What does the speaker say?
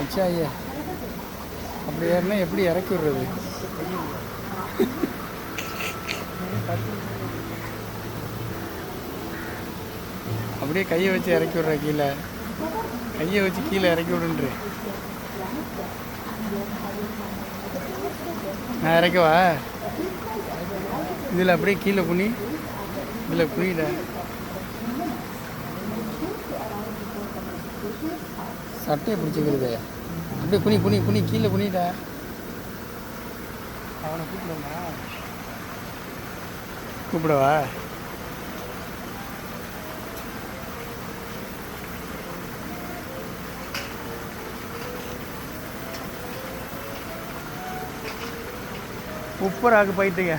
வச்சா ஐயா அப்படி ஏறினா எப்படி இறக்கி விடுறது? அப்படியே கையை வச்சு இறக்கி விட்ற கீழே, கையை வச்சு கீழே இறக்கி விடுன்று. நான் இறக்கவா? இதில் அப்படியே கீழே குனி, இதில் குனிட சட்டையை பிடிச்சிக்கிறது. அப்படியே குனி குனி குனி கீழே குனிட. அவனை கூப்பிடவா? உப்பராக்கு போயிட்டுங்க.